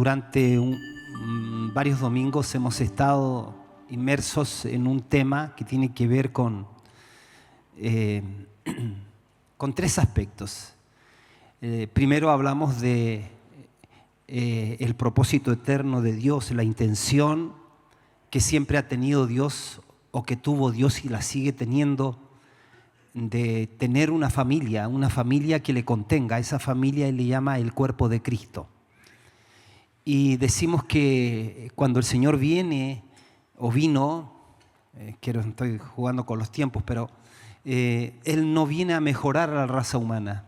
Durante varios domingos hemos estado inmersos en un tema que tiene que ver con tres aspectos. Primero hablamos de el propósito eterno de Dios, la intención que siempre ha tenido Dios o que tuvo Dios y la sigue teniendo, de tener una familia que le contenga. Esa familia él le llama el cuerpo de Cristo. Y decimos que cuando el Señor viene o vino, estoy jugando con los tiempos, pero Él no viene a mejorar a la raza humana.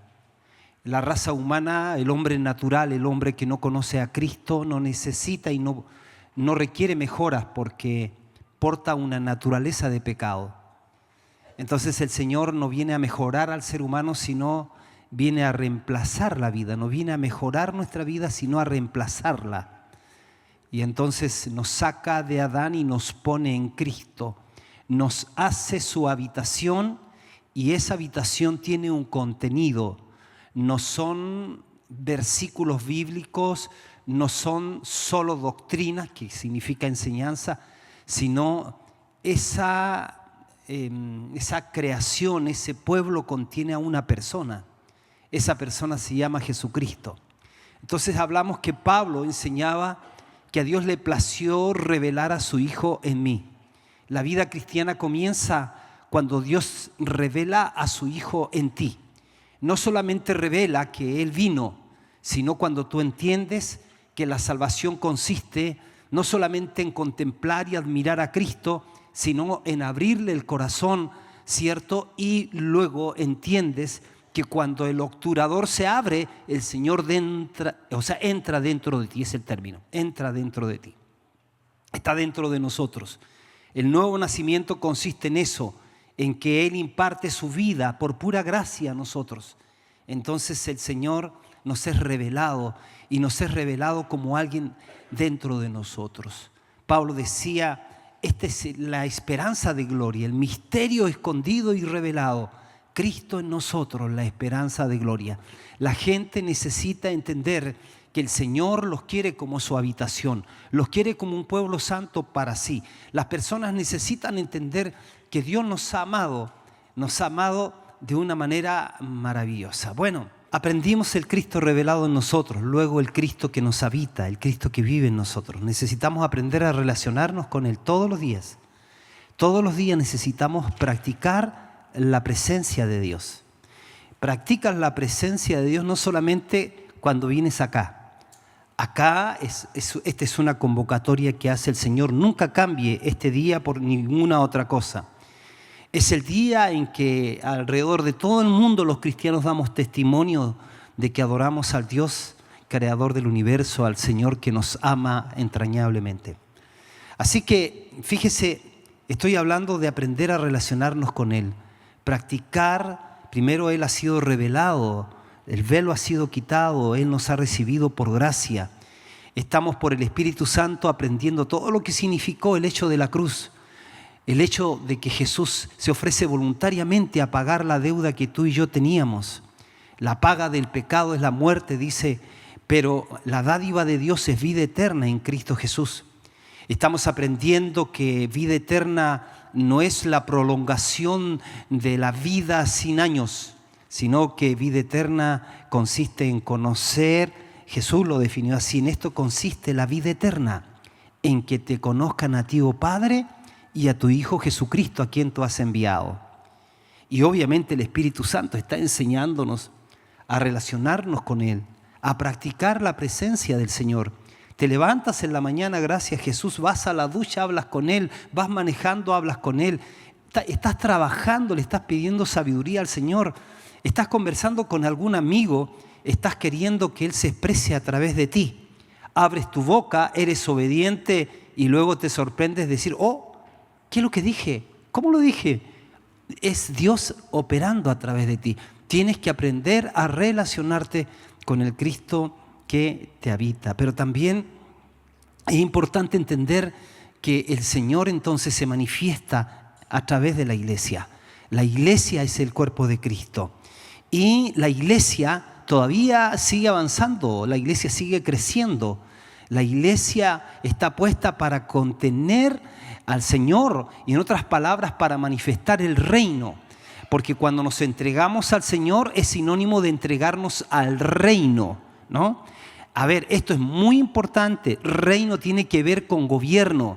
La raza humana, el hombre natural, el hombre que no conoce a Cristo, no necesita y no requiere mejoras porque porta una naturaleza de pecado. Entonces el Señor no viene a mejorar al ser humano, sino viene a reemplazar la vida. No viene a mejorar nuestra vida, sino a reemplazarla. Y entonces nos saca de Adán y nos pone en Cristo. Nos hace su habitación y esa habitación tiene un contenido. No son versículos bíblicos, no son solo doctrinas, que significa enseñanza, sino esa creación, ese pueblo contiene a una persona. Esa persona se llama Jesucristo. Entonces hablamos que Pablo enseñaba que a Dios le plació revelar a su Hijo en mí. La vida cristiana comienza cuando Dios revela a su Hijo en ti. No solamente revela que Él vino, sino cuando tú entiendes que la salvación consiste no solamente en contemplar y admirar a Cristo, sino en abrirle el corazón, ¿cierto? Y luego entiendes que cuando el obturador se abre, el Señor entra dentro de ti, es el término, entra dentro de ti, está dentro de nosotros. El nuevo nacimiento consiste en eso, en que Él imparte su vida por pura gracia a nosotros. Entonces el Señor nos es revelado y nos es revelado como alguien dentro de nosotros. Pablo decía, esta es la esperanza de gloria, el misterio escondido y revelado. Cristo en nosotros, la esperanza de gloria. La gente necesita entender que el Señor los quiere como su habitación, los quiere como un pueblo santo para sí. Las personas necesitan entender que Dios nos ha amado de una manera maravillosa. Bueno, aprendimos el Cristo revelado en nosotros, luego el Cristo que nos habita, el Cristo que vive en nosotros. Necesitamos aprender a relacionarnos con Él todos los días. Todos los días necesitamos practicar la presencia de Dios. Practicas la presencia de Dios no solamente cuando vienes acá. Esta es una convocatoria que hace el Señor. Nunca cambie este día por ninguna otra cosa. Es el día en que alrededor de todo el mundo los cristianos damos testimonio de que adoramos al Dios creador del universo, al Señor que nos ama entrañablemente. Así que, fíjese, estoy hablando de aprender a relacionarnos con Él. Practicar, primero Él ha sido revelado, el velo ha sido quitado, Él nos ha recibido por gracia. Estamos por el Espíritu Santo aprendiendo todo lo que significó el hecho de la cruz, el hecho de que Jesús se ofrece voluntariamente a pagar la deuda que tú y yo teníamos. La paga del pecado es la muerte, dice, pero la dádiva de Dios es vida eterna en Cristo Jesús. Estamos aprendiendo que vida eterna no es la prolongación de la vida sin años, sino que vida eterna consiste en conocer. Jesús lo definió así: en esto consiste la vida eterna, en que te conozcan a ti, oh Padre, y a tu Hijo Jesucristo, a quien tú has enviado. Y obviamente el Espíritu Santo está enseñándonos a relacionarnos con Él, a practicar la presencia del Señor. Te levantas en la mañana, gracias Jesús, vas a la ducha, hablas con Él, vas manejando, hablas con Él, estás trabajando, le estás pidiendo sabiduría al Señor, estás conversando con algún amigo, estás queriendo que Él se exprese a través de ti. Abres tu boca, eres obediente y luego te sorprendes decir, oh, ¿qué es lo que dije? ¿Cómo lo dije? Es Dios operando a través de ti. Tienes que aprender a relacionarte con el Cristo que te habita. Pero también es importante entender que el Señor entonces se manifiesta a través de la iglesia. La iglesia es el cuerpo de Cristo. Y la iglesia todavía sigue avanzando, la iglesia sigue creciendo. La iglesia está puesta para contener al Señor y, en otras palabras, para manifestar el reino. Porque cuando nos entregamos al Señor es sinónimo de entregarnos al reino, ¿no? A ver, esto es muy importante. Reino tiene que ver con gobierno.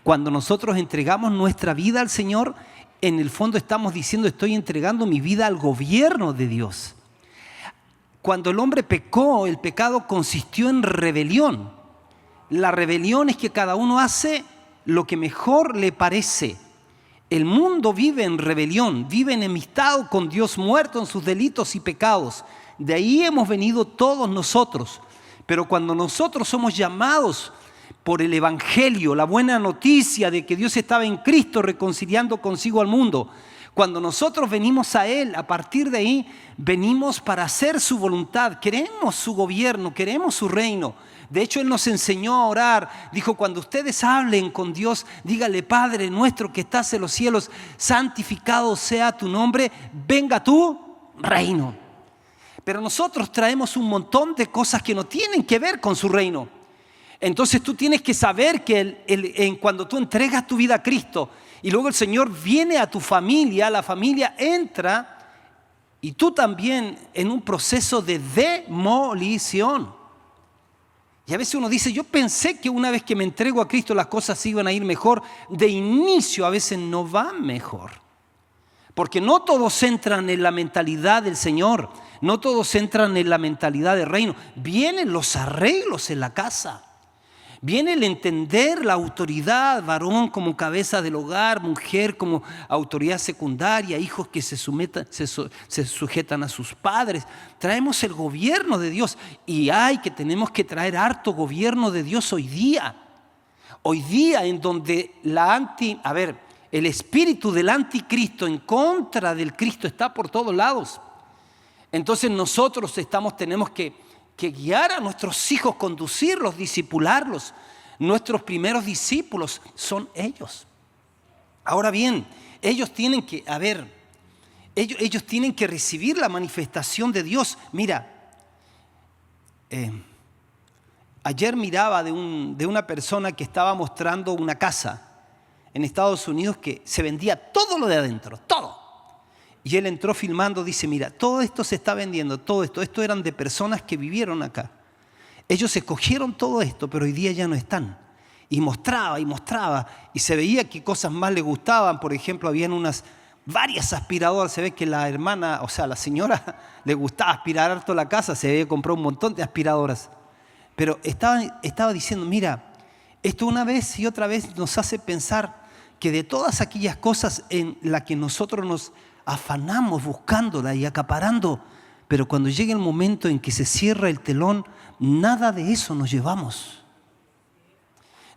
Cuando nosotros entregamos nuestra vida al Señor, en el fondo estamos diciendo: estoy entregando mi vida al gobierno de Dios. Cuando el hombre pecó, el pecado consistió en rebelión. La rebelión es que cada uno hace lo que mejor le parece. El mundo vive en rebelión, vive enemistado con Dios, muerto en sus delitos y pecados. De ahí hemos venido todos nosotros. Pero cuando nosotros somos llamados por el Evangelio, la buena noticia de que Dios estaba en Cristo reconciliando consigo al mundo, cuando nosotros venimos a Él, a partir de ahí venimos para hacer su voluntad. Queremos su gobierno, queremos su reino. De hecho, Él nos enseñó a orar. Dijo: cuando ustedes hablen con Dios, dígale: Padre nuestro que estás en los cielos, santificado sea tu nombre, venga tu reino. Pero nosotros traemos un montón de cosas que no tienen que ver con su reino. Entonces tú tienes que saber que cuando tú entregas tu vida a Cristo y luego el Señor viene a tu familia, la familia entra y tú también en un proceso de demolición. Y a veces uno dice: yo pensé que una vez que me entrego a Cristo las cosas iban a ir mejor. De inicio a veces no van mejor. Porque no todos entran en la mentalidad del Señor. No todos entran en la mentalidad del reino. Vienen los arreglos en la casa. Viene el entender la autoridad, varón como cabeza del hogar, mujer como autoridad secundaria, hijos que se sujetan a sus padres. Traemos el gobierno de Dios y tenemos que traer harto gobierno de Dios hoy día. Hoy día en donde el espíritu del anticristo en contra del Cristo está por todos lados. Entonces nosotros tenemos que guiar a nuestros hijos, conducirlos, discipularlos. Nuestros primeros discípulos son ellos. Ahora bien, ellos tienen que recibir la manifestación de Dios. Mira, ayer miraba de una persona que estaba mostrando una casa en Estados Unidos que se vendía todo lo de adentro, todo. Y él entró filmando, dice: mira, todo esto se está vendiendo, todo esto. Esto eran de personas que vivieron acá. Ellos escogieron todo esto, pero hoy día ya no están. Y mostraba, y se veía que cosas más le gustaban. Por ejemplo, habían varias aspiradoras. Se ve que la hermana, o sea, la señora le gustaba aspirar harto la casa. Se había comprado un montón de aspiradoras. Pero estaba diciendo: mira, esto una vez y otra vez nos hace pensar que de todas aquellas cosas en las que nosotros nos afanamos buscándola y acaparando, pero cuando llega el momento en que se cierra el telón, nada de eso nos llevamos.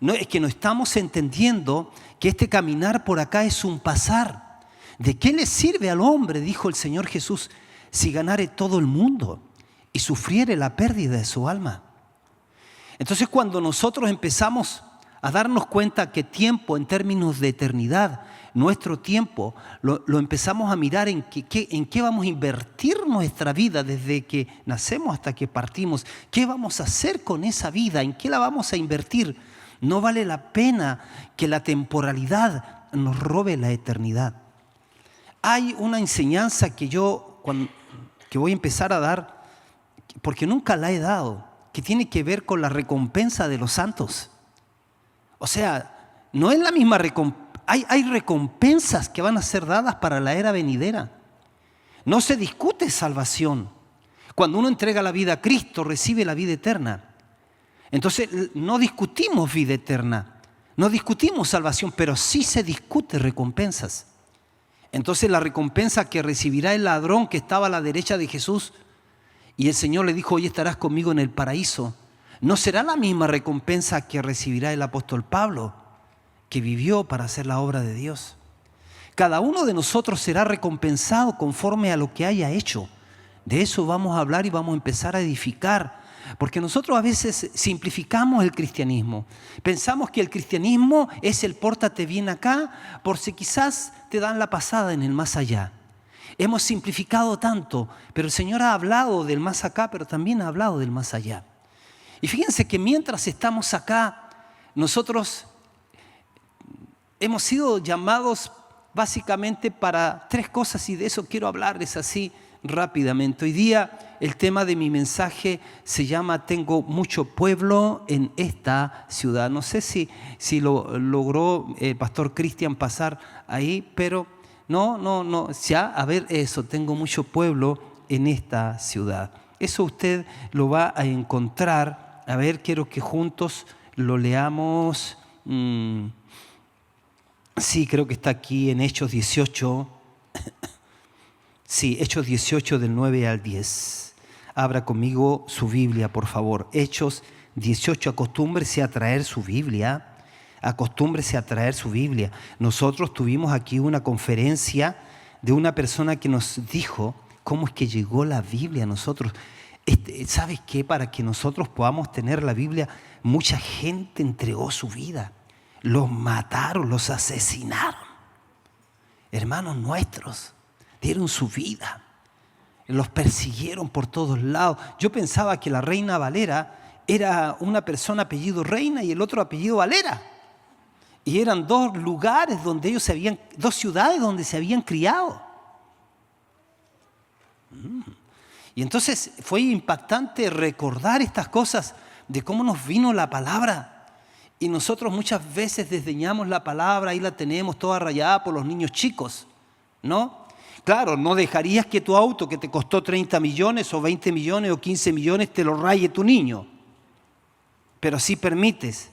No, es que no estamos entendiendo que este caminar por acá es un pasar. ¿De qué le sirve al hombre, dijo el Señor Jesús, si ganare todo el mundo y sufriere la pérdida de su alma? Entonces, cuando nosotros empezamos a darnos cuenta que tiempo en términos de eternidad, nuestro tiempo lo empezamos a mirar en qué vamos a invertir nuestra vida desde que nacemos hasta que partimos. ¿Qué vamos a hacer con esa vida? ¿En qué la vamos a invertir? No vale la pena que la temporalidad nos robe la eternidad. Hay una enseñanza que voy a empezar a dar, porque nunca la he dado, que tiene que ver con la recompensa de los santos. O sea, no es la misma recompensa. Hay recompensas que van a ser dadas para la era venidera. No se discute salvación. Cuando uno entrega la vida a Cristo, recibe la vida eterna. Entonces, no discutimos vida eterna, no discutimos salvación, pero sí se discute recompensas. Entonces, la recompensa que recibirá el ladrón que estaba a la derecha de Jesús, y el Señor le dijo: hoy estarás conmigo en el paraíso, no será la misma recompensa que recibirá el apóstol Pablo, que vivió para hacer la obra de Dios. Cada uno de nosotros será recompensado conforme a lo que haya hecho. De eso vamos a hablar y vamos a empezar a edificar. Porque nosotros a veces simplificamos el cristianismo. Pensamos que el cristianismo es el pórtate bien acá, por si quizás te dan la pasada en el más allá. Hemos simplificado tanto, pero el Señor ha hablado del más acá, pero también ha hablado del más allá. Y fíjense que mientras estamos acá, nosotros hemos sido llamados básicamente para 3 cosas, y de eso quiero hablarles así rápidamente. Hoy día el tema de mi mensaje se llama "Tengo mucho pueblo en esta ciudad". No sé si lo logró Pastor Cristian pasar ahí, pero no, ya, a ver eso, "Tengo mucho pueblo en esta ciudad". Eso usted lo va a encontrar. A ver, quiero que juntos lo leamos. Sí, creo que está aquí en Hechos 18. Sí, Hechos 18 del 9 al 10. Abra conmigo su Biblia, por favor. Hechos 18, acostúmbrese a traer su Biblia. Acostúmbrese a traer su Biblia. Nosotros tuvimos aquí una conferencia de una persona que nos dijo cómo es que llegó la Biblia a nosotros. ¿Sabes qué? Para que nosotros podamos tener la Biblia, mucha gente entregó su vida. Los mataron, los asesinaron. Hermanos nuestros dieron su vida. Los persiguieron por todos lados. Yo pensaba que la Reina Valera era una persona apellido Reina y el otro apellido Valera. Y eran 2 lugares donde ellos 2 ciudades donde se habían criado. Y entonces fue impactante recordar estas cosas de cómo nos vino la palabra. Y nosotros muchas veces desdeñamos la palabra, ahí la tenemos toda rayada por los niños chicos, ¿no? Claro, no dejarías que tu auto, que te costó 30 millones o 20 millones o 15 millones, te lo raye tu niño. Pero sí permites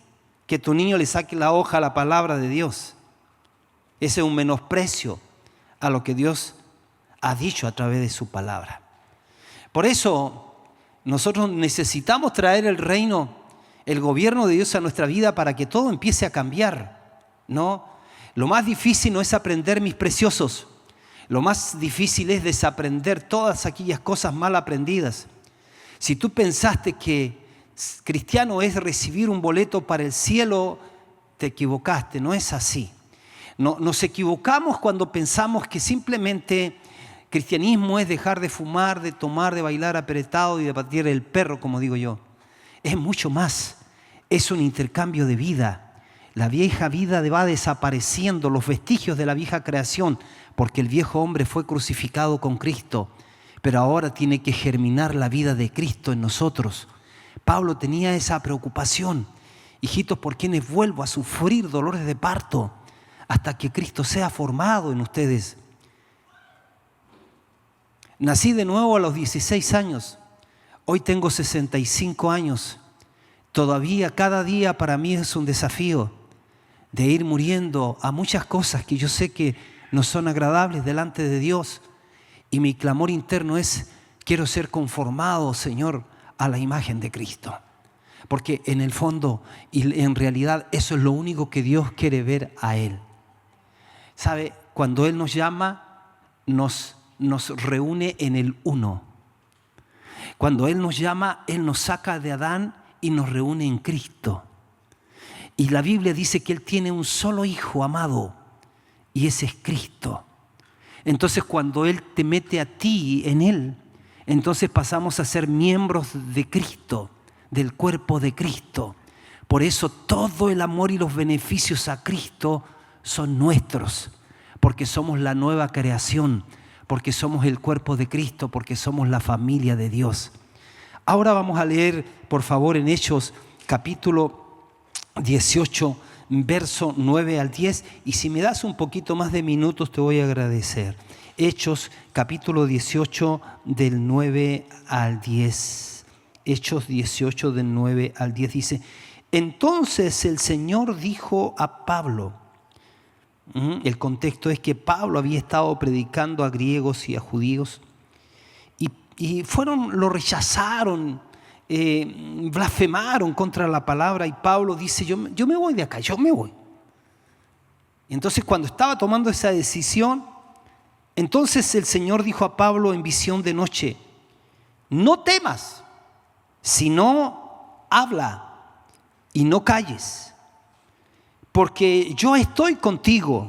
que tu niño le saque la hoja a la palabra de Dios. Ese es un menosprecio a lo que Dios ha dicho a través de su palabra. Por eso nosotros necesitamos traer el reino, el gobierno de Dios a nuestra vida para que todo empiece a cambiar, ¿no? Lo más difícil no es aprender, mis preciosos. Lo más difícil es desaprender todas aquellas cosas mal aprendidas. Si tú pensaste que cristiano es recibir un boleto para el cielo, te equivocaste, no es así. Nos equivocamos cuando pensamos que simplemente cristianismo es dejar de fumar, de tomar, de bailar apretado y de patear el perro, como digo yo. Es mucho más. Es un intercambio de vida. La vieja vida va desapareciendo, los vestigios de la vieja creación, porque el viejo hombre fue crucificado con Cristo, pero ahora tiene que germinar la vida de Cristo en nosotros. Pablo tenía esa preocupación. Hijitos, ¿por quienes vuelvo a sufrir dolores de parto hasta que Cristo sea formado en ustedes? Nací de nuevo a los 16 años. Hoy tengo 65 años. Todavía cada día para mí es un desafío de ir muriendo a muchas cosas que yo sé que no son agradables delante de Dios. Y mi clamor interno es: quiero ser conformado, Señor, a la imagen de Cristo. Porque en el fondo y en realidad eso es lo único que Dios quiere ver a Él. ¿Sabe? Cuando Él nos llama, nos reúne en el uno. Cuando Él nos llama, Él nos saca de Adán y nos reúne en Cristo. Y la Biblia dice que Él tiene un solo hijo amado, y ese es Cristo. Entonces cuando Él te mete a ti en Él, entonces pasamos a ser miembros de Cristo, del cuerpo de Cristo. Por eso todo el amor y los beneficios a Cristo son nuestros, porque somos la nueva creación, porque somos el cuerpo de Cristo, porque somos la familia de Dios. Ahora vamos a leer, por favor, en Hechos capítulo 18, verso 9 al 10. Y si me das un poquito más de minutos, te voy a agradecer. Hechos capítulo 18, del 9 al 10. Hechos 18, del 9 al 10 dice: entonces el Señor dijo a Pablo. El contexto es que Pablo había estado predicando a griegos y a judíos y lo rechazaron, blasfemaron contra la palabra, y Pablo dice: yo me voy de acá, yo me voy. Y entonces cuando estaba tomando esa decisión, entonces el Señor dijo a Pablo en visión de noche: no temas, sino habla y no calles, porque yo estoy contigo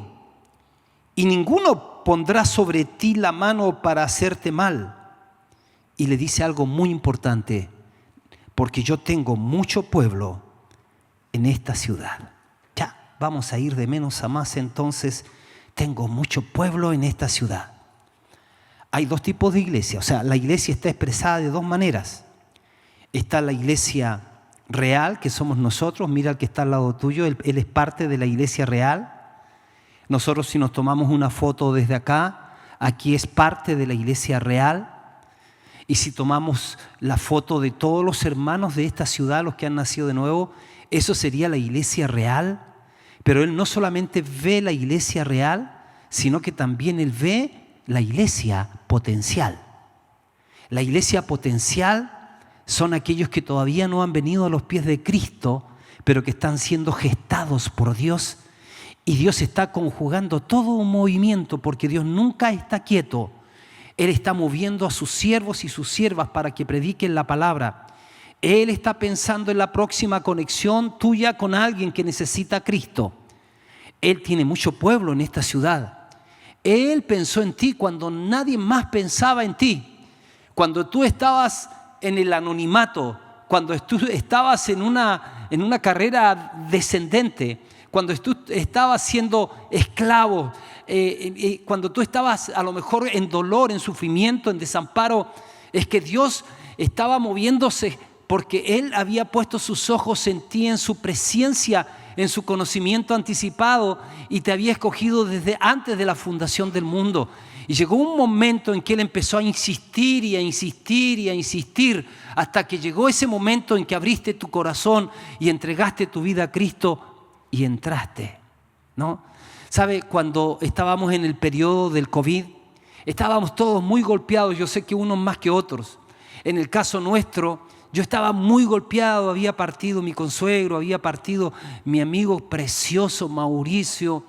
y ninguno pondrá sobre ti la mano para hacerte mal. Y le dice algo muy importante: porque yo tengo mucho pueblo en esta ciudad. Ya, vamos a ir de menos a más entonces. Tengo mucho pueblo en esta ciudad. Hay dos tipos de iglesia, o sea, la iglesia está expresada de dos maneras. Está la iglesia real, que somos nosotros. Mira al que está al lado tuyo, él es parte de la iglesia real. Nosotros, si nos tomamos una foto desde acá, aquí es parte de la iglesia real. Y si tomamos la foto de todos los hermanos de esta ciudad, los que han nacido de nuevo, eso sería la iglesia real. Pero él no solamente ve la iglesia real, sino que también él ve la iglesia potencial. La iglesia potencial son aquellos que todavía no han venido a los pies de Cristo, pero que están siendo gestados por Dios. Y Dios está conjugando todo un movimiento, porque Dios nunca está quieto. Él está moviendo a sus siervos y sus siervas para que prediquen la palabra. Él está pensando en la próxima conexión tuya con alguien que necesita a Cristo. Él tiene mucho pueblo en esta ciudad. Él pensó en ti cuando nadie más pensaba en ti. Cuando tú estabas en el anonimato, cuando tú estabas en una carrera descendente, cuando tú estabas siendo esclavo, cuando tú estabas a lo mejor en dolor, en sufrimiento, en desamparo, es que Dios estaba moviéndose porque Él había puesto sus ojos en ti, en su presencia, en su conocimiento anticipado, y te había escogido desde antes de la fundación del mundo. Y llegó un momento en que Él empezó a insistir y a insistir y a insistir, hasta que llegó ese momento en que abriste tu corazón y entregaste tu vida a Cristo y entraste, ¿no? ¿Sabe? Cuando estábamos en el periodo del COVID, estábamos todos muy golpeados. Yo sé que unos más que otros. En el caso nuestro, yo estaba muy golpeado. Había partido mi consuegro, había partido mi amigo precioso Mauricio.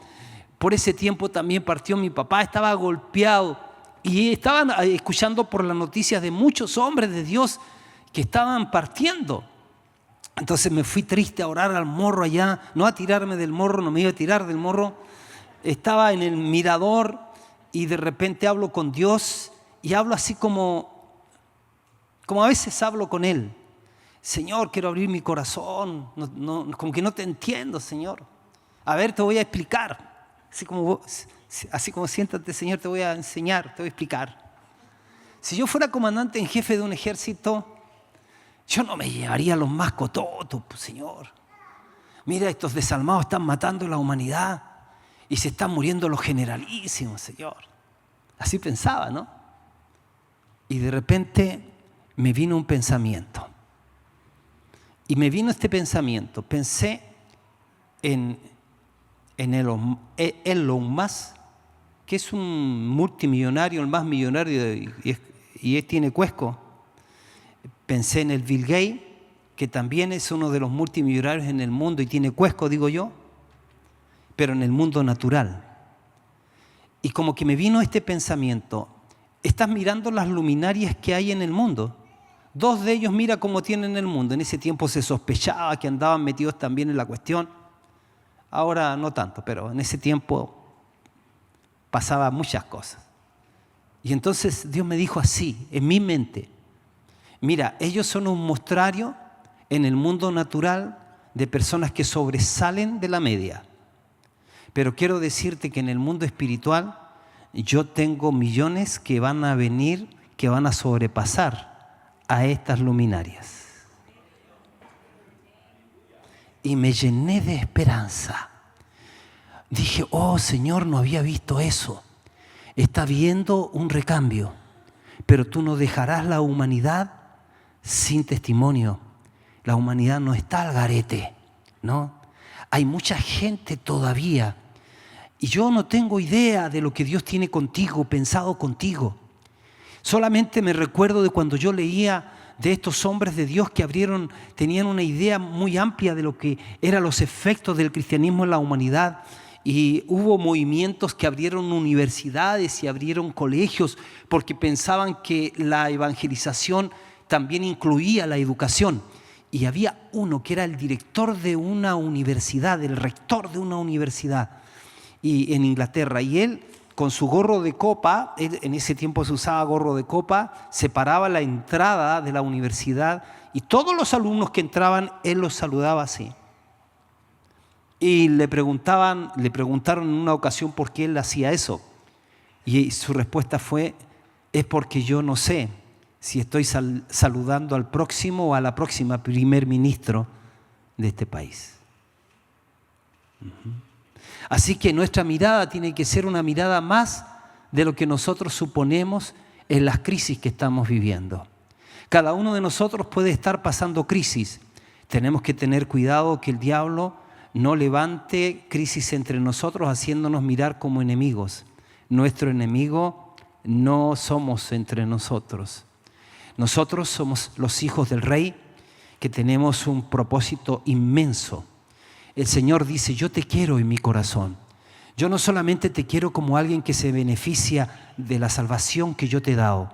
Por ese tiempo también partió mi papá. Estaba golpeado y estaban escuchando por las noticias de muchos hombres de Dios que estaban partiendo. Entonces me fui triste a orar al morro allá, no a tirarme del morro, no me iba a tirar del morro. Estaba en el mirador y de repente hablo con Dios y hablo así como a veces hablo con Él. Señor, quiero abrir mi corazón, como que no te entiendo, Señor. A ver, te voy a explicar. Así como siéntate, Señor, te voy a enseñar, te voy a explicar. Si yo fuera comandante en jefe de un ejército, yo no me llevaría a los más cototos, Señor. Mira, estos desalmados están matando a la humanidad y se están muriendo los generalísimos, Señor. Así pensaba, ¿no? Y de repente me vino un pensamiento. Y me vino este pensamiento. Pensé en Elon Musk, que es un multimillonario, el más millonario, y tiene cuesco. Pensé en el Bill Gates, que también es uno de los multimillonarios en el mundo y tiene cuesco, digo yo, pero en el mundo natural. Y como que me vino este pensamiento: estás mirando las luminarias que hay en el mundo. Dos de ellos mira cómo tienen el mundo. En ese tiempo se sospechaba que andaban metidos también en la cuestión. Ahora no tanto, pero en ese tiempo pasaba muchas cosas. Y entonces Dios me dijo así, en mi mente: mira, ellos son un muestrario en el mundo natural de personas que sobresalen de la media. Pero quiero decirte que en el mundo espiritual yo tengo millones que van a venir, que van a sobrepasar a estas luminarias. Y me llené de esperanza. Dije: oh Señor, no había visto eso. Está viendo un recambio, pero tú no dejarás la humanidad sin testimonio. La humanidad no está al garete, ¿no? Hay mucha gente todavía. Y yo no tengo idea de lo que Dios tiene contigo, pensado contigo. Solamente me recuerdo de cuando yo leía de estos hombres de Dios que tenían una idea muy amplia de lo que eran los efectos del cristianismo en la humanidad. Y hubo movimientos que abrieron universidades y abrieron colegios porque pensaban que la evangelización también incluía la educación. Y había uno que era el director de una universidad, el rector de una universidad en Inglaterra. Y él con su gorro de copa, en ese tiempo se usaba gorro de copa, se paraba a la entrada de la universidad y todos los alumnos que entraban, él los saludaba así. Y le preguntaron en una ocasión por qué él hacía eso. Y su respuesta fue, es porque yo no sé si estoy saludando al próximo o a la próxima primer ministro de este país. Así que nuestra mirada tiene que ser una mirada más de lo que nosotros suponemos en las crisis que estamos viviendo. Cada uno de nosotros puede estar pasando crisis. Tenemos que tener cuidado que el diablo no levante crisis entre nosotros haciéndonos mirar como enemigos. Nuestro enemigo no somos entre nosotros. Nosotros somos los hijos del Rey que tenemos un propósito inmenso. El Señor dice, yo te quiero en mi corazón. Yo no solamente te quiero como alguien que se beneficia de la salvación que yo te he dado.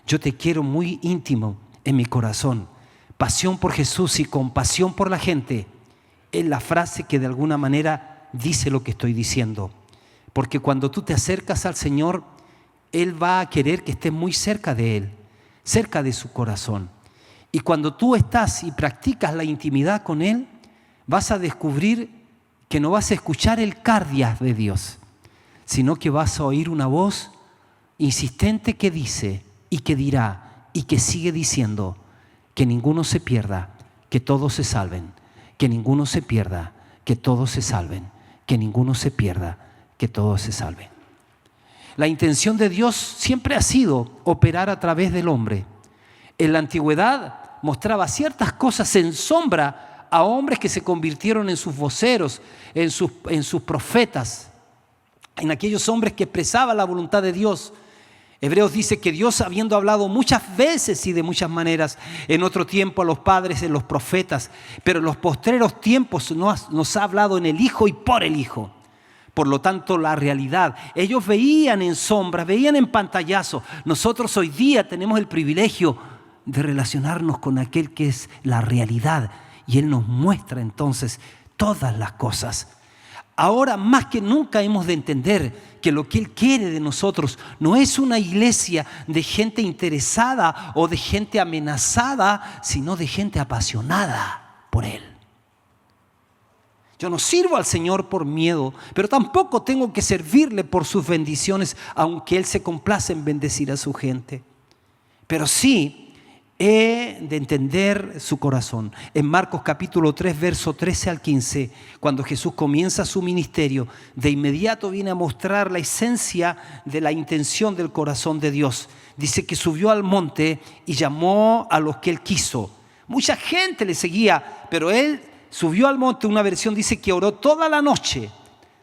Yo te quiero muy íntimo en mi corazón. Pasión por Jesús y compasión por la gente es la frase que de alguna manera dice lo que estoy diciendo. Porque cuando tú te acercas al Señor, Él va a querer que estés muy cerca de Él, cerca de su corazón. Y cuando tú estás y practicas la intimidad con Él, vas a descubrir que no vas a escuchar el cardias de Dios, sino que vas a oír una voz insistente que dice y que dirá y que sigue diciendo que ninguno se pierda, que todos se salven, que ninguno se pierda, que todos se salven, que ninguno se pierda, que todos se salven. La intención de Dios siempre ha sido operar a través del hombre. En la antigüedad mostraba ciertas cosas en sombra a hombres que se convirtieron en sus voceros, en sus profetas, en aquellos hombres que expresaban la voluntad de Dios. Hebreos dice que Dios, habiendo hablado muchas veces y de muchas maneras, en otro tiempo a los padres, en los profetas, pero en los postreros tiempos nos ha hablado en el Hijo y por el Hijo. Por lo tanto, la realidad, ellos veían en sombras, veían en pantallazo. Nosotros hoy día tenemos el privilegio de relacionarnos con aquel que es la realidad y Él nos muestra entonces todas las cosas. Ahora más que nunca hemos de entender que lo que Él quiere de nosotros no es una iglesia de gente interesada o de gente amenazada, sino de gente apasionada por Él. Yo no sirvo al Señor por miedo, pero tampoco tengo que servirle por sus bendiciones, aunque Él se complace en bendecir a su gente. Pero sí he de entender su corazón. En Marcos capítulo 3, verso 13 al 15, cuando Jesús comienza su ministerio, de inmediato viene a mostrar la esencia de la intención del corazón de Dios. Dice que subió al monte y llamó a los que Él quiso. Mucha gente le seguía, pero Él subió al monte. Una versión dice que oró toda la noche,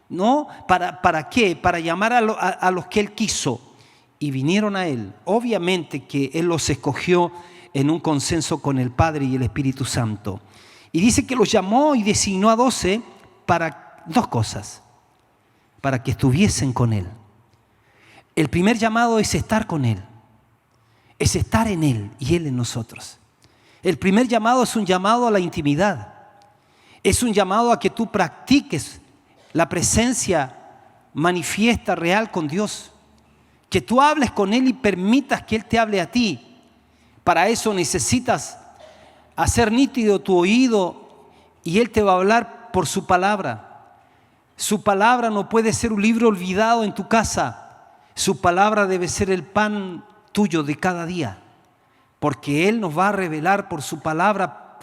¿no? ¿Para qué? Para llamar a los que Él quiso. Y vinieron a Él. Obviamente que Él los escogió en un consenso con el Padre y el Espíritu Santo. Y dice que los llamó y designó a 12 para dos cosas. Para que estuviesen con Él. El primer llamado es estar con Él. Es estar en Él y Él en nosotros. El primer llamado es un llamado a la intimidad. Es un llamado a que tú practiques la presencia manifiesta, real con Dios. Que tú hables con Él y permitas que Él te hable a ti. Para eso necesitas hacer nítido tu oído y Él te va a hablar por su palabra. Su palabra no puede ser un libro olvidado en tu casa. Su palabra debe ser el pan tuyo de cada día. Porque Él nos va a revelar por su palabra.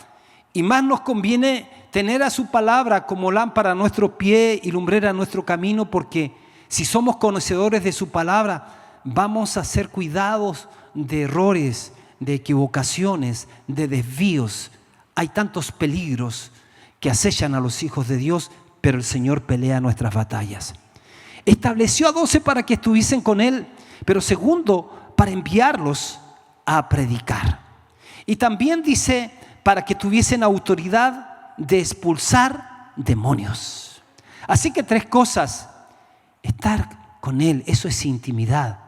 Y más nos conviene tener a su palabra como lámpara a nuestro pie y lumbrera a nuestro camino, porque si somos conocedores de su palabra, vamos a ser cuidados de errores, de equivocaciones, de desvíos. Hay tantos peligros que acechan a los hijos de Dios, pero el Señor pelea nuestras batallas. Estableció a 12 para que estuviesen con Él, pero segundo, para enviarlos a predicar. Y también dice, para que tuviesen autoridad de expulsar demonios. Así que 3 cosas. Estar con Él, eso es intimidad.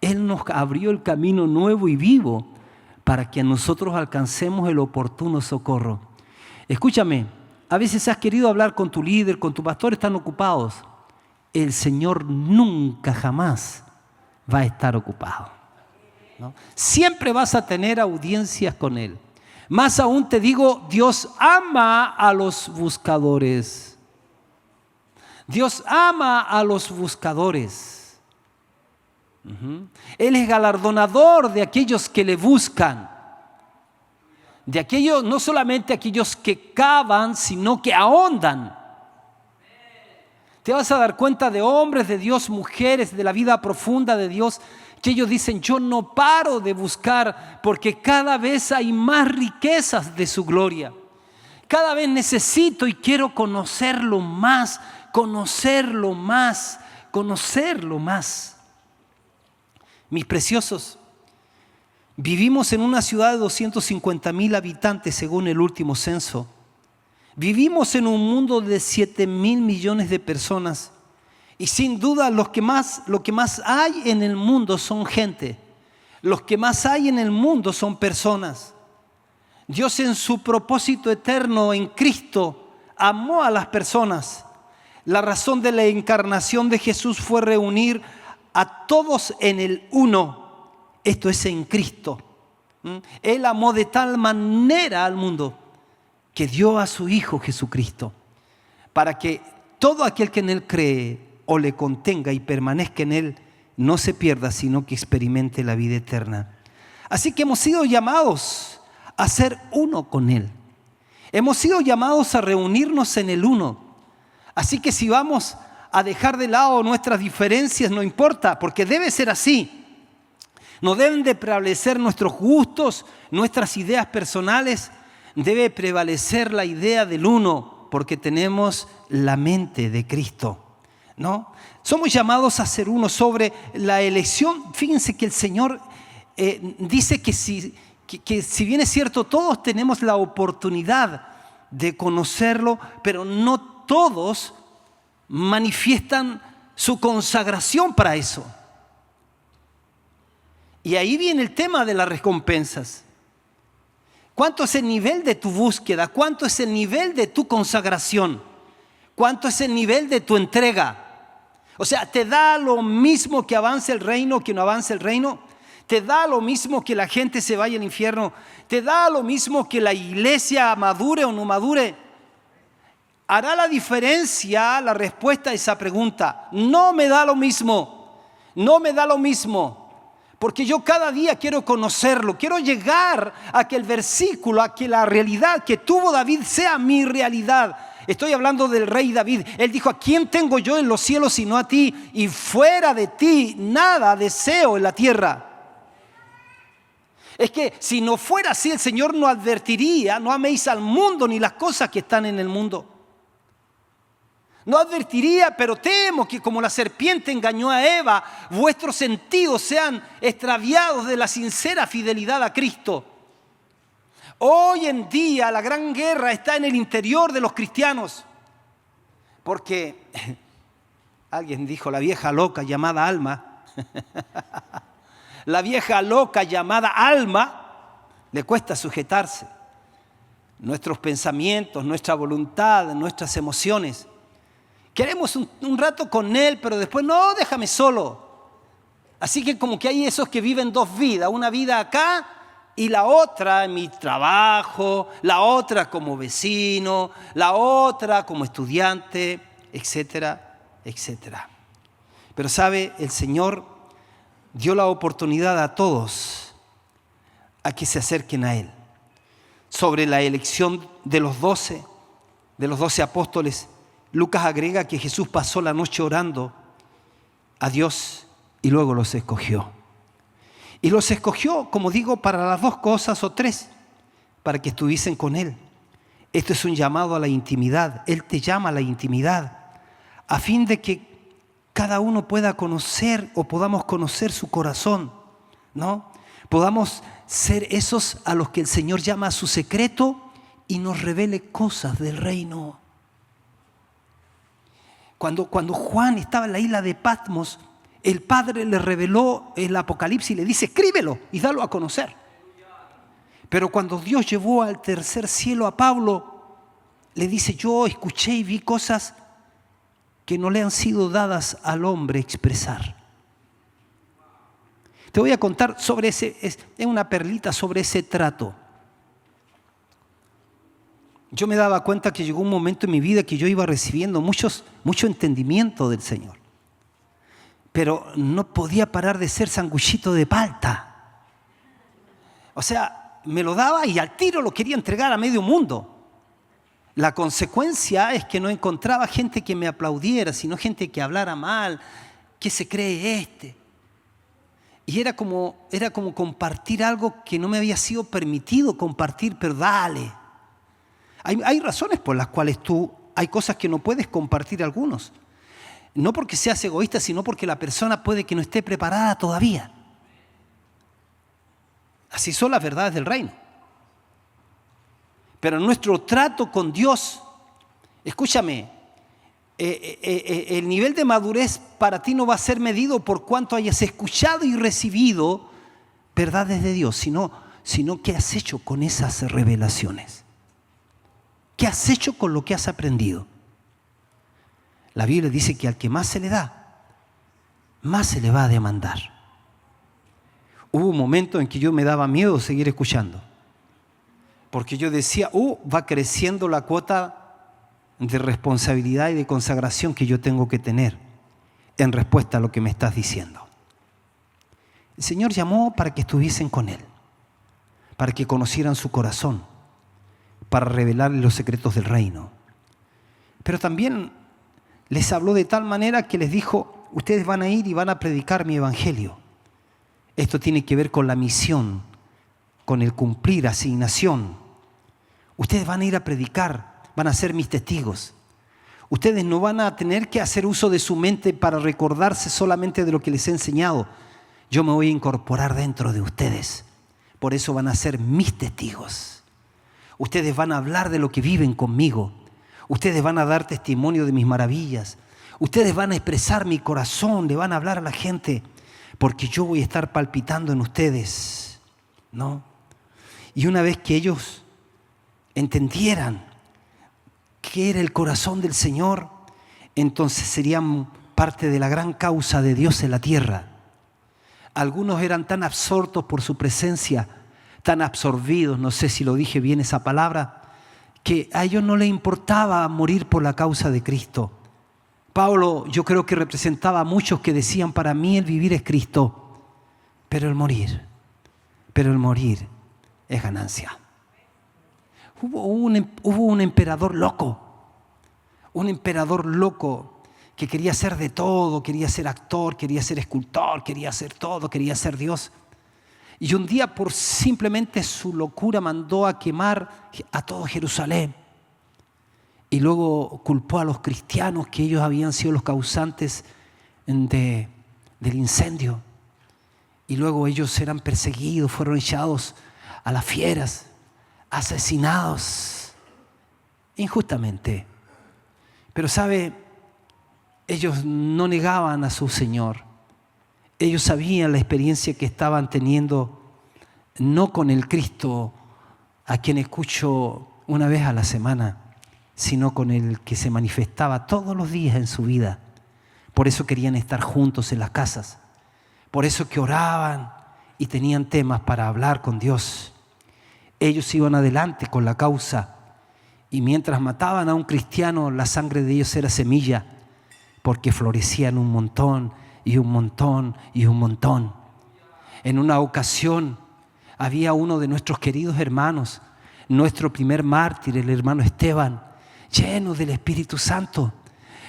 Él nos abrió el camino nuevo y vivo para que nosotros alcancemos el oportuno socorro. Escúchame, a veces has querido hablar con tu líder, con tu pastor, están ocupados. el Señor nunca jamás va a estar ocupado, ¿no? Siempre vas a tener audiencias con Él. Más aún te digo, Dios ama a los buscadores. Dios ama a los buscadores. Él es galardonador de aquellos que le buscan. De aquellos, no solamente aquellos que cavan, sino que ahondan. Te vas a dar cuenta de hombres de Dios, mujeres de la vida profunda de Dios, que ellos dicen: yo no paro de buscar porque cada vez hay más riquezas de su gloria. Cada vez necesito y quiero conocerlo más, conocerlo más, conocerlo más. Mis preciosos, vivimos en una ciudad de 250,000 habitantes según el último censo. Vivimos en un mundo de 7,000 millones de personas. Y sin duda lo que más hay en el mundo son gente. Lo que más hay en el mundo son personas. Dios en su propósito eterno en Cristo amó a las personas. La razón de la encarnación de Jesús fue reunir a todos en el uno. Esto es en Cristo. Él amó de tal manera al mundo que dio a su Hijo Jesucristo, para que todo aquel que en Él cree o le contenga y permanezca en Él no se pierda, sino que experimente la vida eterna. Así que hemos sido llamados a ser uno con Él. Hemos sido llamados a reunirnos en el uno. Así que si vamos a dejar de lado nuestras diferencias, no importa, porque debe ser así. No deben de prevalecer nuestros gustos, nuestras ideas personales. Debe prevalecer la idea del uno, porque tenemos la mente de Cristo, ¿no? Somos llamados a ser uno. Sobre la elección, fíjense que el Señor dice que si bien es cierto, todos tenemos la oportunidad de conocerlo, pero no todos manifiestan su consagración para eso. Y ahí viene el tema de las recompensas. ¿Cuánto es el nivel de tu búsqueda? ¿Cuánto es el nivel de tu consagración? ¿Cuánto es el nivel de tu entrega? O sea, ¿te da lo mismo que avance el reino que no avance el reino? ¿Te da lo mismo que la gente se vaya al infierno? ¿Te da lo mismo que la iglesia madure o no madure? ¿Hará la diferencia la respuesta a esa pregunta? No me da lo mismo. No me da lo mismo. Porque yo cada día quiero conocerlo, quiero llegar a que el versículo, a que la realidad que tuvo David sea mi realidad. Estoy hablando del rey David. Él dijo: ¿a quién tengo yo en los cielos sino a ti? Y fuera de ti nada deseo en la tierra. Es que si no fuera así, el Señor no advertiría: no améis al mundo ni las cosas que están en el mundo. No advertiría: pero temo que como la serpiente engañó a Eva, vuestros sentidos sean extraviados de la sincera fidelidad a Cristo. Hoy en día la gran guerra está en el interior de los cristianos. Porque alguien dijo: la vieja loca llamada alma. La vieja loca llamada alma le cuesta sujetarse. Nuestros pensamientos, nuestra voluntad, nuestras emociones. Queremos un rato con Él, pero después no, déjame solo. Así que como que hay esos que viven dos vidas, una vida acá y la otra en mi trabajo, la otra como vecino, la otra como estudiante, etcétera, etcétera. Pero sabe, el Señor dio la oportunidad a todos a que se acerquen a Él. Sobre la elección de los 12 apóstoles, Lucas agrega que Jesús pasó la noche orando a Dios y luego los escogió. Y los escogió, como digo, para las dos cosas o tres, para que estuviesen con Él. Esto es un llamado a la intimidad. Él te llama a la intimidad, a fin de que cada uno pueda conocer o podamos conocer su corazón, ¿no? Podamos ser esos a los que el Señor llama a su secreto y nos revele cosas del reino. Cuando Juan estaba en la isla de Patmos, el Padre le reveló el Apocalipsis y le dice: escríbelo y dalo a conocer. Pero cuando Dios llevó al tercer cielo a Pablo, le dice: yo escuché y vi cosas que no le han sido dadas al hombre expresar. Te voy a contar sobre es una perlita sobre ese trato. Yo me daba cuenta que llegó un momento en mi vida que yo iba recibiendo mucho entendimiento del Señor. Pero no podía parar de ser sanguchito de palta. O sea, me lo daba y al tiro lo quería entregar a medio mundo. La consecuencia es que no encontraba gente que me aplaudiera, sino gente que hablara mal. ¿Qué se cree este? Y era como compartir algo que no me había sido permitido compartir, pero dale. Hay razones por las cuales hay cosas que no puedes compartir algunos. No porque seas egoísta, sino porque la persona puede que no esté preparada todavía. Así son las verdades del reino. Pero nuestro trato con Dios, escúchame, el nivel de madurez para ti no va a ser medido por cuánto hayas escuchado y recibido verdades de Dios, sino qué has hecho con esas revelaciones. ¿Qué has hecho con lo que has aprendido? La Biblia dice que al que más se le da, más se le va a demandar. Hubo un momento en que yo me daba miedo seguir escuchando, porque yo decía, va creciendo la cuota de responsabilidad y de consagración que yo tengo que tener en respuesta a lo que me estás diciendo. El Señor llamó para que estuviesen con Él, para que conocieran su corazón, para revelarles los secretos del reino. Pero también les habló de tal manera que les dijo, ustedes van a ir y van a predicar mi evangelio. Esto tiene que ver con la misión, con el cumplir asignación. Ustedes van a ir a predicar, van a ser mis testigos. Ustedes no van a tener que hacer uso de su mente para recordarse solamente de lo que les he enseñado. Yo me voy a incorporar dentro de ustedes. Por eso van a ser mis testigos. Ustedes van a hablar de lo que viven conmigo. Ustedes van a dar testimonio de mis maravillas. Ustedes van a expresar mi corazón, le van a hablar a la gente, porque yo voy a estar palpitando en ustedes, ¿no? Y una vez que ellos entendieran qué era el corazón del Señor, entonces serían parte de la gran causa de Dios en la tierra. Algunos eran tan absortos por su presencia, tan absorbidos, no sé si lo dije bien esa palabra, que a ellos no les importaba morir por la causa de Cristo. Pablo, yo creo que representaba a muchos que decían, para mí el vivir es Cristo, pero el morir es ganancia. Hubo un emperador loco que quería hacer de todo, quería ser actor, quería ser escultor, quería hacer todo, quería ser Dios. Y un día, por simplemente su locura, mandó a quemar a todo Jerusalén. Y luego culpó a los cristianos que ellos habían sido los causantes del incendio. Y luego ellos eran perseguidos, fueron echados a las fieras, asesinados injustamente. Pero sabe, ellos no negaban a su Señor. Ellos sabían la experiencia que estaban teniendo, no con el Cristo a quien escucho una vez a la semana, sino con el que se manifestaba todos los días en su vida. Por eso querían estar juntos en las casas. Por eso que oraban y tenían temas para hablar con Dios. Ellos iban adelante con la causa. Y mientras mataban a un cristiano, la sangre de ellos era semilla, porque florecían un montón y un montón y un montón. En una ocasión había uno de nuestros queridos hermanos, nuestro primer mártir, el hermano Esteban, lleno del Espíritu Santo.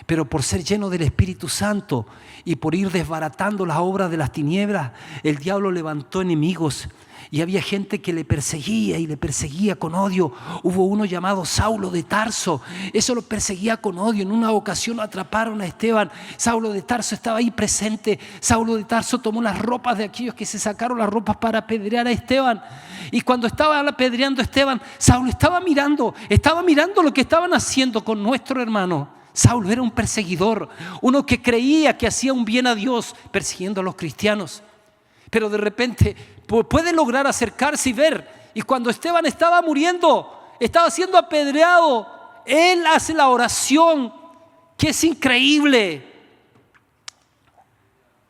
Pero por ser lleno del Espíritu Santo y por ir desbaratando las obras de las tinieblas, el diablo levantó enemigos. Y había gente que le perseguía y le perseguía con odio. Hubo uno llamado Saulo de Tarso. Eso lo perseguía con odio. En una ocasión atraparon a Esteban. Saulo de Tarso estaba ahí presente. Saulo de Tarso tomó las ropas de aquellos que se sacaron las ropas para apedrear a Esteban. Y cuando estaba apedreando a Esteban, Saulo estaba mirando lo que estaban haciendo con nuestro hermano. Saulo era un perseguidor, uno que creía que hacía un bien a Dios persiguiendo a los cristianos. Pero de repente puede lograr acercarse y ver. Y cuando Esteban estaba muriendo, estaba siendo apedreado, él hace la oración que es increíble.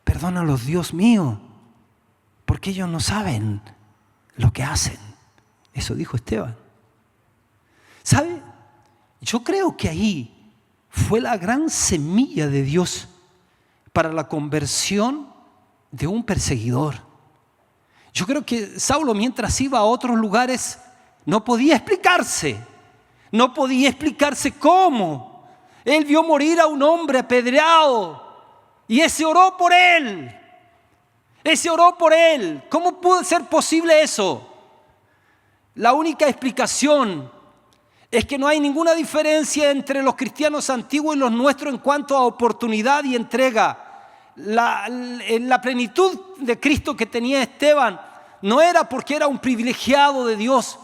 Perdónalos, Dios mío, porque ellos no saben lo que hacen. Eso dijo Esteban. ¿Sabe? Yo creo que ahí fue la gran semilla de Dios para la conversión de un perseguidor. Yo creo que Saulo, mientras iba a otros lugares, no podía explicarse cómo. Él vio morir a un hombre apedreado y ese oró por él. ¿Cómo pudo ser posible eso? La única explicación es que no hay ninguna diferencia entre los cristianos antiguos y los nuestros en cuanto a oportunidad y entrega. La plenitud de Cristo que tenía Esteban no era porque era un privilegiado de Dios,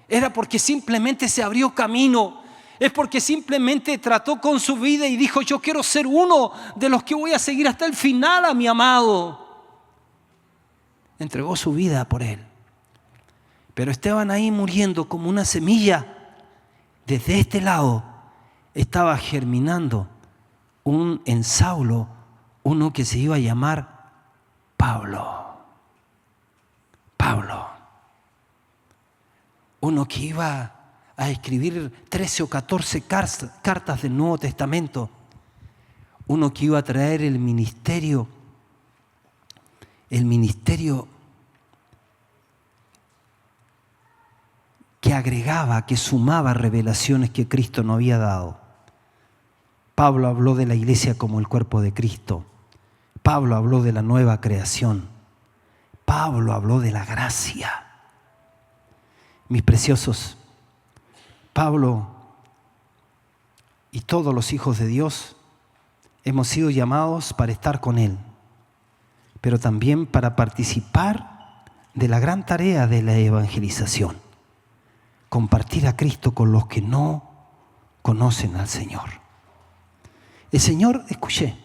era porque simplemente se abrió camino, es porque simplemente trató con su vida y dijo: yo quiero ser uno de los que voy a seguir hasta el final a mi amado. Entregó su vida por él. Pero Esteban ahí muriendo como una semilla, desde este lado estaba germinando en Saulo uno que se iba a llamar Pablo. Uno que iba a escribir 13 o 14 cartas del Nuevo Testamento. Uno que iba a traer el ministerio que agregaba, que sumaba revelaciones que Cristo no había dado. Pablo habló de la iglesia como el cuerpo de Cristo. Pablo habló de la nueva creación. Pablo habló de la gracia. Mis preciosos, Pablo y todos los hijos de Dios hemos sido llamados para estar con Él, pero también para participar de la gran tarea de la evangelización. Compartir a Cristo con los que no conocen al Señor. El Señor, escuché,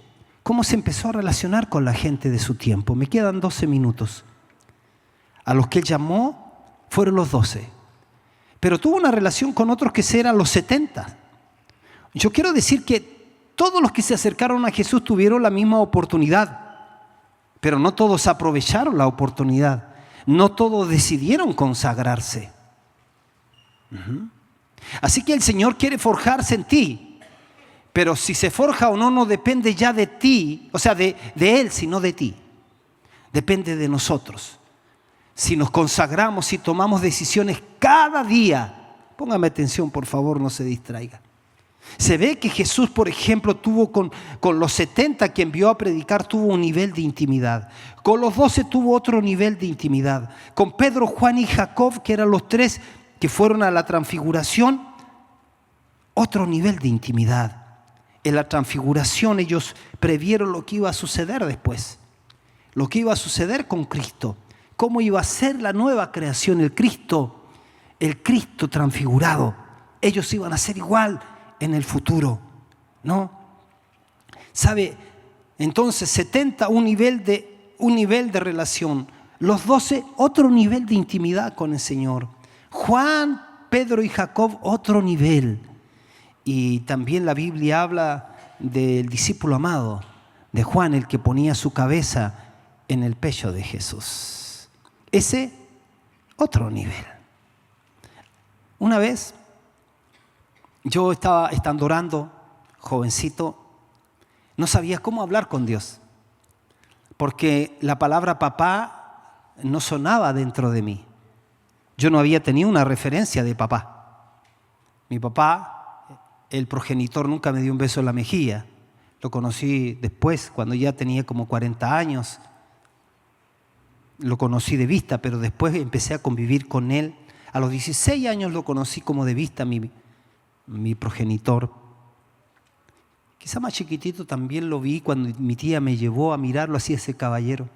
cómo se empezó a relacionar con la gente de su tiempo. Me quedan 12 minutos. A los que Él llamó fueron los 12. Pero tuvo una relación con otros que eran los 70. Yo quiero decir que todos los que se acercaron a Jesús tuvieron la misma oportunidad, pero no todos aprovecharon la oportunidad. No todos decidieron consagrarse. Así que el Señor quiere forjarse en ti, pero si se forja o no, no depende ya de ti, o sea, de Él, sino de ti. Depende de nosotros. Si nos consagramos, si tomamos decisiones cada día. Póngame atención, por favor, no se distraiga. Se ve que Jesús, por ejemplo, tuvo con los 70 que envió a predicar, tuvo un nivel de intimidad. Con los 12 tuvo otro nivel de intimidad. Con Pedro, Juan y Jacob, que eran los 3 que fueron a la transfiguración, otro nivel de intimidad. En la transfiguración ellos previeron lo que iba a suceder después, lo que iba a suceder con Cristo, cómo iba a ser la nueva creación, el Cristo transfigurado. Ellos iban a ser igual en el futuro, ¿no? ¿Sabe? Entonces 70 un nivel de relación, los 12 otro nivel de intimidad con el Señor. Juan, Pedro y Jacob, otro nivel. Y también la Biblia habla del discípulo amado, de Juan, el que ponía su cabeza en el pecho de Jesús. Ese, otro nivel. Una vez, yo estaba estando orando, jovencito, no sabía cómo hablar con Dios, porque la palabra papá no sonaba dentro de mí. Yo no había tenido una referencia de papá. Mi papá, el progenitor, nunca me dio un beso en la mejilla. Lo conocí después, cuando ya tenía como 40 años. Lo conocí de vista, pero después empecé a convivir con él. A los 16 años lo conocí como de vista, mi progenitor. Quizá más chiquitito también lo vi cuando mi tía me llevó a mirarlo así, ese caballero.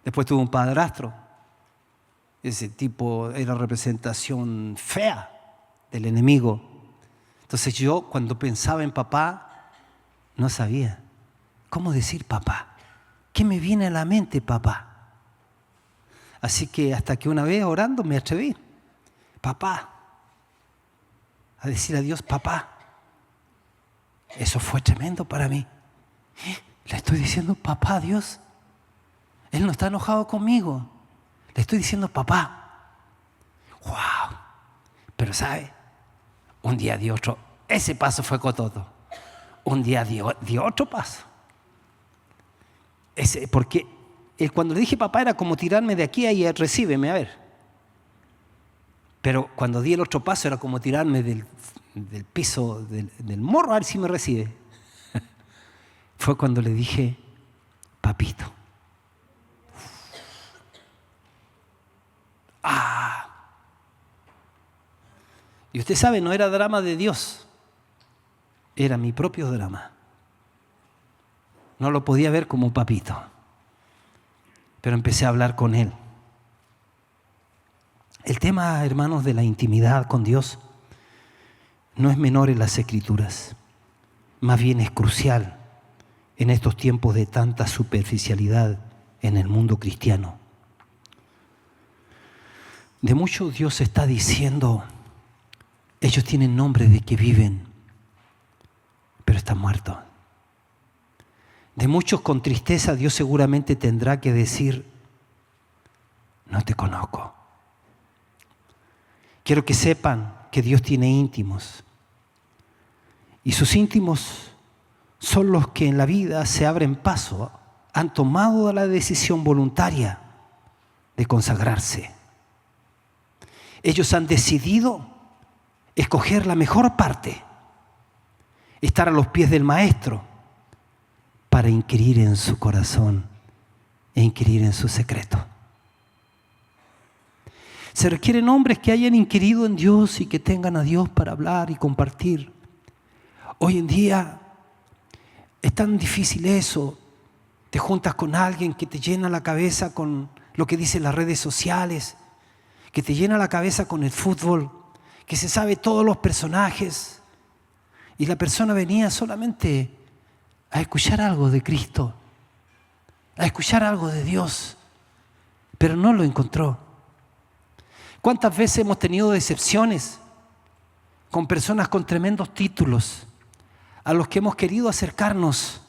Después tuve un padrastro. Ese tipo era representación fea del enemigo. Entonces yo, cuando pensaba en papá, no sabía cómo decir papá. ¿Qué me viene a la mente, papá? Así que hasta que una vez orando me atreví. Papá. A decir a Dios, papá. Eso fue tremendo para mí. Le estoy diciendo papá a Dios. Él no está enojado conmigo. Le estoy diciendo papá. ¡Wow! Pero ¿sabe? Un día dio otro. Ese paso fue cototo. Un día dio otro paso. Porque cuando le dije papá era como tirarme de aquí y recíbeme, a ver. Pero cuando di el otro paso era como tirarme del piso, del morro, a ver si me recibe. Fue cuando le dije, papito. Y usted sabe, no era drama de Dios, era mi propio drama. No lo podía ver como papito, pero empecé a hablar con Él. El tema, hermanos, de la intimidad con Dios no es menor en las Escrituras, más bien es crucial en estos tiempos de tanta superficialidad en el mundo cristiano. De muchos Dios está diciendo, ellos tienen nombre de que viven, pero están muertos. De muchos con tristeza Dios seguramente tendrá que decir, no te conozco. Quiero que sepan que Dios tiene íntimos. Y sus íntimos son los que en la vida se abren paso, han tomado la decisión voluntaria de consagrarse. Ellos han decidido escoger la mejor parte, estar a los pies del Maestro para inquirir en su corazón e inquirir en su secreto. Se requieren hombres que hayan inquirido en Dios y que tengan a Dios para hablar y compartir. Hoy en día es tan difícil eso. Te juntas con alguien que te llena la cabeza con lo que dicen las redes sociales, que te llena la cabeza con el fútbol, que se sabe todos los personajes. Y la persona venía solamente a escuchar algo de Cristo, a escuchar algo de Dios, pero no lo encontró. ¿Cuántas veces hemos tenido decepciones con personas con tremendos títulos a los que hemos querido acercarnos?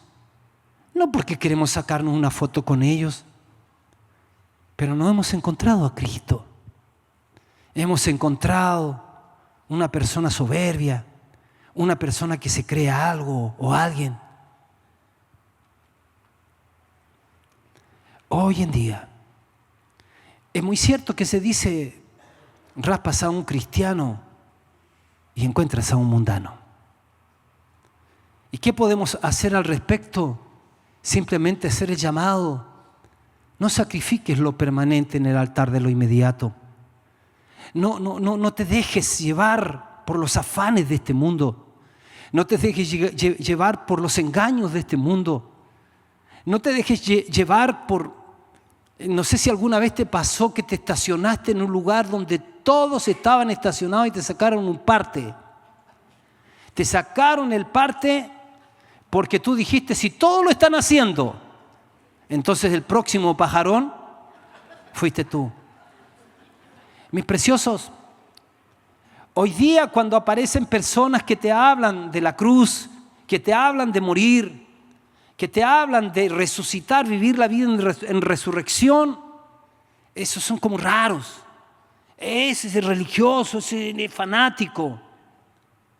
No porque queremos sacarnos una foto con ellos, pero no hemos encontrado a Cristo. Hemos encontrado una persona soberbia, una persona que se cree algo o alguien. Hoy en día es muy cierto que se dice, raspas a un cristiano y encuentras a un mundano. ¿Y qué podemos hacer al respecto? Simplemente hacer el llamado. No sacrifiques lo permanente en el altar de lo inmediato. No te dejes llevar por los afanes de este mundo. No te dejes llevar por los engaños de este mundo. No te dejes llevar por... No sé si alguna vez te pasó que te estacionaste en un lugar donde todos estaban estacionados y te sacaron un parte. Te sacaron el parte porque tú dijiste, si todos lo están haciendo, entonces el próximo pajarón fuiste tú. Mis preciosos, hoy día cuando aparecen personas que te hablan de la cruz, que te hablan de morir, que te hablan de resucitar, vivir la vida en resurrección, esos son como raros. Ese es el religioso, ese es el fanático.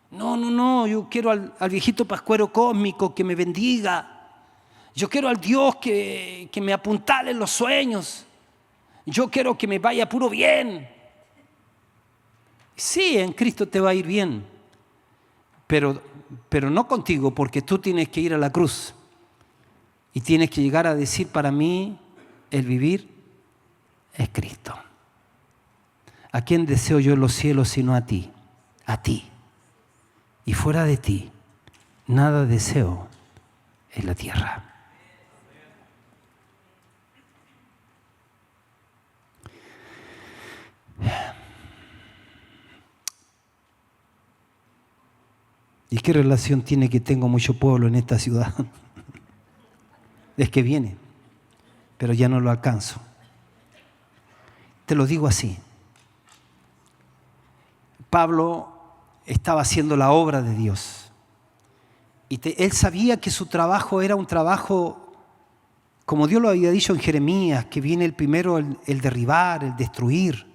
No, yo quiero al viejito pascuero cósmico que me bendiga. Yo quiero al Dios que me apuntale en los sueños. Yo quiero que me vaya puro bien. Sí, en Cristo te va a ir bien, pero no contigo, porque tú tienes que ir a la cruz y tienes que llegar a decir, para mí el vivir es Cristo. ¿A quién deseo yo en los cielos sino a ti? A ti. Y fuera de ti, nada deseo en la tierra. ¿Y qué relación tiene que tengo mucho pueblo en esta ciudad? Es que viene, pero ya no lo alcanzo. Te lo digo así. Pablo estaba haciendo la obra de Dios Él sabía que su trabajo era un trabajo, como Dios lo había dicho en Jeremías, que viene el primero el derribar, el destruir,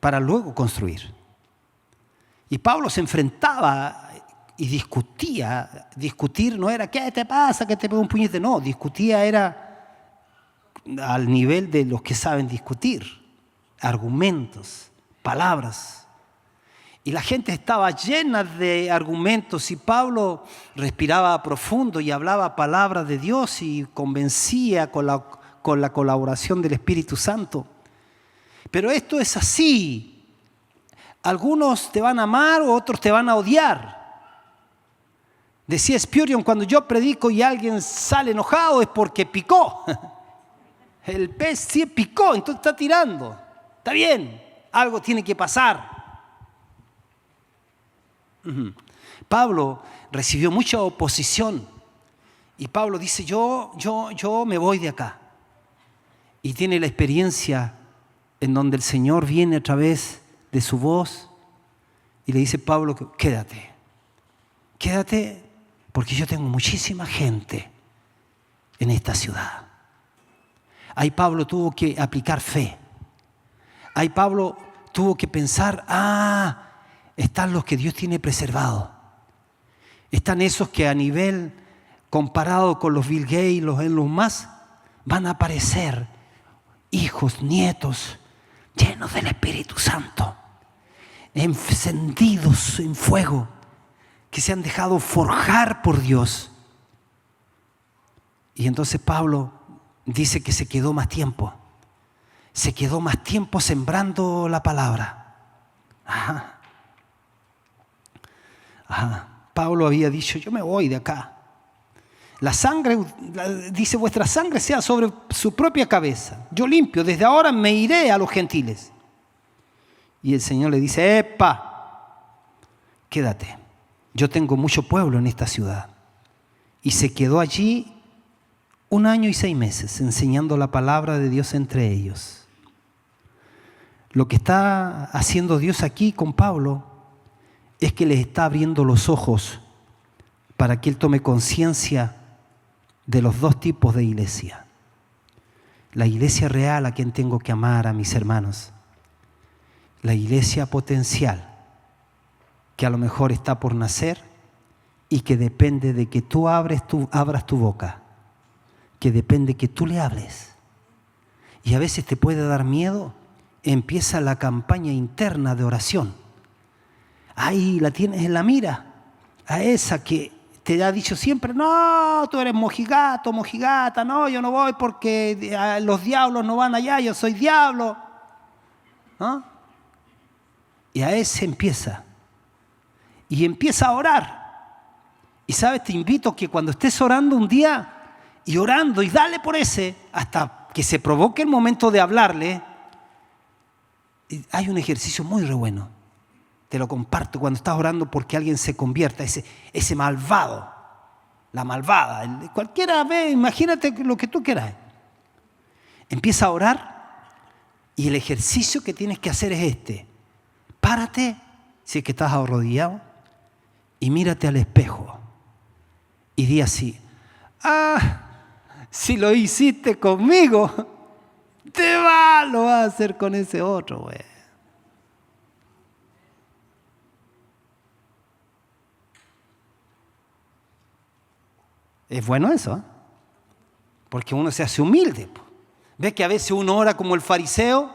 para luego construir. Y Pablo se enfrentaba y discutía. Discutir no era ¿qué te pasa? ¿Qué te pego un puñete? No, discutía era al nivel de los que saben discutir. Argumentos, palabras. Y la gente estaba llena de argumentos y Pablo respiraba profundo y hablaba palabras de Dios y convencía con la colaboración del Espíritu Santo. Pero esto es así. Algunos te van a amar o otros te van a odiar. Decía Spurgeon, cuando yo predico y alguien sale enojado es porque picó. El pez sí picó, entonces está tirando. Está bien, algo tiene que pasar. Pablo recibió mucha oposición y Pablo dice, yo me voy de acá. Y tiene la experiencia en donde el Señor viene a través de su voz y le dice, Pablo, quédate porque yo tengo muchísima gente en esta ciudad. Ahí Pablo tuvo que aplicar fe. Ahí Pablo tuvo que pensar, están los que Dios tiene preservados. Están esos que a nivel comparado con los Bill Gates, los Elon Musk, van a aparecer hijos, nietos, llenos del Espíritu Santo, encendidos en fuego, que se han dejado forjar por Dios. Y entonces Pablo dice que se quedó más tiempo sembrando la palabra. Pablo había dicho, yo me voy de acá. La sangre, dice, vuestra sangre sea sobre su propia cabeza. Yo limpio, desde ahora me iré a los gentiles. Y el Señor le dice, epa, quédate. Yo tengo mucho pueblo en esta ciudad. Y se quedó allí 1 año y 6 meses enseñando la palabra de Dios entre ellos. Lo que está haciendo Dios aquí con Pablo es que les está abriendo los ojos para que él tome conciencia de los 2 tipos de iglesia. La iglesia real, a quien tengo que amar, a mis hermanos. La iglesia potencial, que a lo mejor está por nacer y que depende de que tú abras tu boca, que depende que tú le hables. Y a veces te puede dar miedo, empieza la campaña interna de oración. Ahí la tienes en la mira, a esa que te ha dicho siempre, no, tú eres mojigato, mojigata, no, yo no voy porque los diablos no van allá, yo soy diablo. ¿No? Y a ese empieza. Y empieza a orar. Y sabes, te invito que cuando estés orando un día, y orando, y dale por ese, hasta que se provoque el momento de hablarle, hay un ejercicio muy re bueno. Te lo comparto cuando estás orando porque alguien se convierta, ese malvado, la malvada, cualquiera ve, imagínate lo que tú quieras. Empieza a orar y el ejercicio que tienes que hacer es este. Párate, si es que estás arrodillado, y mírate al espejo y di así, si lo hiciste conmigo, lo vas a hacer con ese otro, güey. Es bueno eso, ¿eh? Porque uno se hace humilde. ¿Ves que a veces uno ora como el fariseo?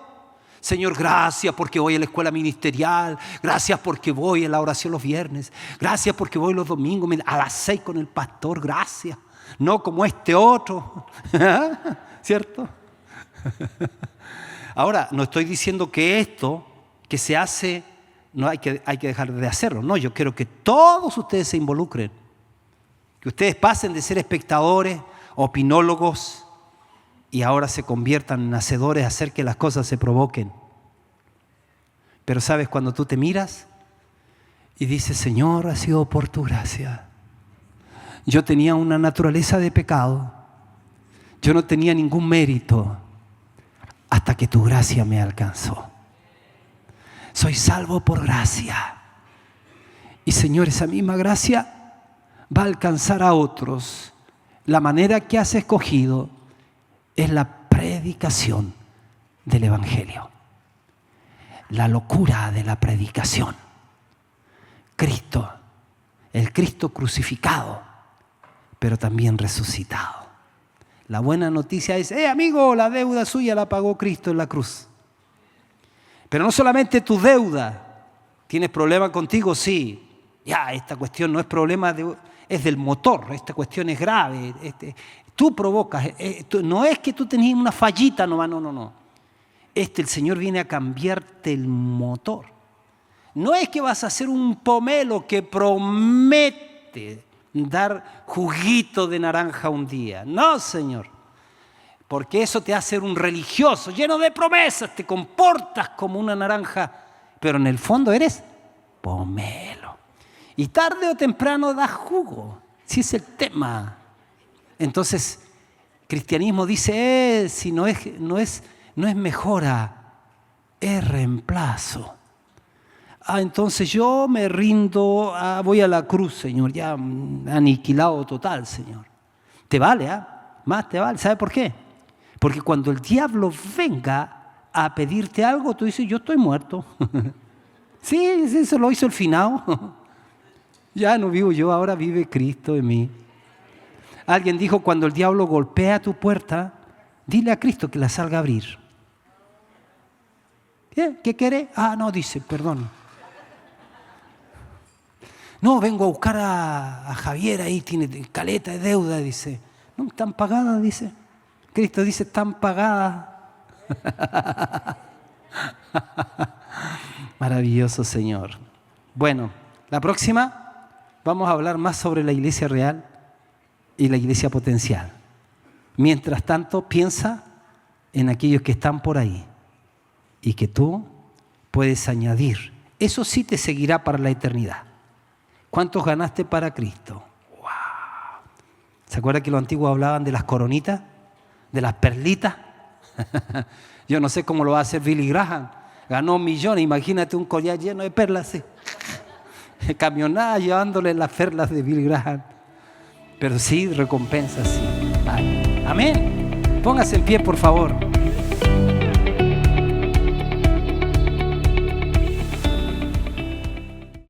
Señor, gracias porque voy a la escuela ministerial. Gracias porque voy a la oración los viernes. Gracias porque voy los domingos a las 6 con el pastor. Gracias. No como este otro. ¿Cierto? Ahora, no estoy diciendo que esto que se hace, no hay que dejar de hacerlo. No, yo quiero que todos ustedes se involucren. Que ustedes pasen de ser espectadores, opinólogos, y ahora se conviertan en hacedores, hacer que las cosas se provoquen. Pero sabes, cuando tú te miras y dices, Señor, ha sido por tu gracia. Yo tenía una naturaleza de pecado. Yo no tenía ningún mérito hasta que tu gracia me alcanzó. Soy salvo por gracia. Y Señor, esa misma gracia va a alcanzar a otros, la manera que has escogido es la predicación del Evangelio. La locura de la predicación. Cristo, el Cristo crucificado, pero también resucitado. La buena noticia es, amigo, la deuda suya la pagó Cristo en la cruz. Pero no solamente tu deuda. ¿Tienes problema contigo? Sí. Ya, esta cuestión no es problema, es del motor. Esta cuestión es grave. Tú provocas. No es que tú tenías una fallita nomás, no. El Señor viene a cambiarte el motor. No es que vas a ser un pomelo que promete dar juguito de naranja un día. No, Señor. Porque eso te hace ser un religioso, lleno de promesas. Te comportas como una naranja, pero en el fondo eres pomelo. Y tarde o temprano das jugo. Si es el tema. Entonces, cristianismo dice, si no es mejora, es reemplazo. Entonces yo me rindo, voy a la cruz, Señor, ya aniquilado total, Señor. Te vale, más te vale. ¿Sabe por qué? Porque cuando el diablo venga a pedirte algo, tú dices, yo estoy muerto. Sí, eso lo hizo el finado. Ya no vivo yo, ahora vive Cristo en mí. Alguien dijo, cuando el diablo golpea tu puerta, dile a Cristo que la salga a abrir. ¿Qué quiere? No, dice, perdón. No, vengo a buscar a Javier, ahí tiene caleta de deuda, dice. No, están pagadas, dice. Cristo dice, están pagadas. Maravilloso Señor. Bueno, la próxima vamos a hablar más sobre la iglesia real y la iglesia potencial. Mientras tanto, piensa en aquellos que están por ahí y que tú puedes añadir. Eso sí te seguirá para la eternidad. ¿Cuántos ganaste para Cristo? ¡Wow! ¿Se acuerdan que los antiguos hablaban de las coronitas? ¿De las perlitas? Yo no sé cómo lo va a hacer Billy Graham. Ganó millones, imagínate un collar lleno de perlas. ¿Sí? Camionada llevándole las perlas de Billy Graham. Pero sí, recompensa, sí. Amén. Póngase en pie, por favor.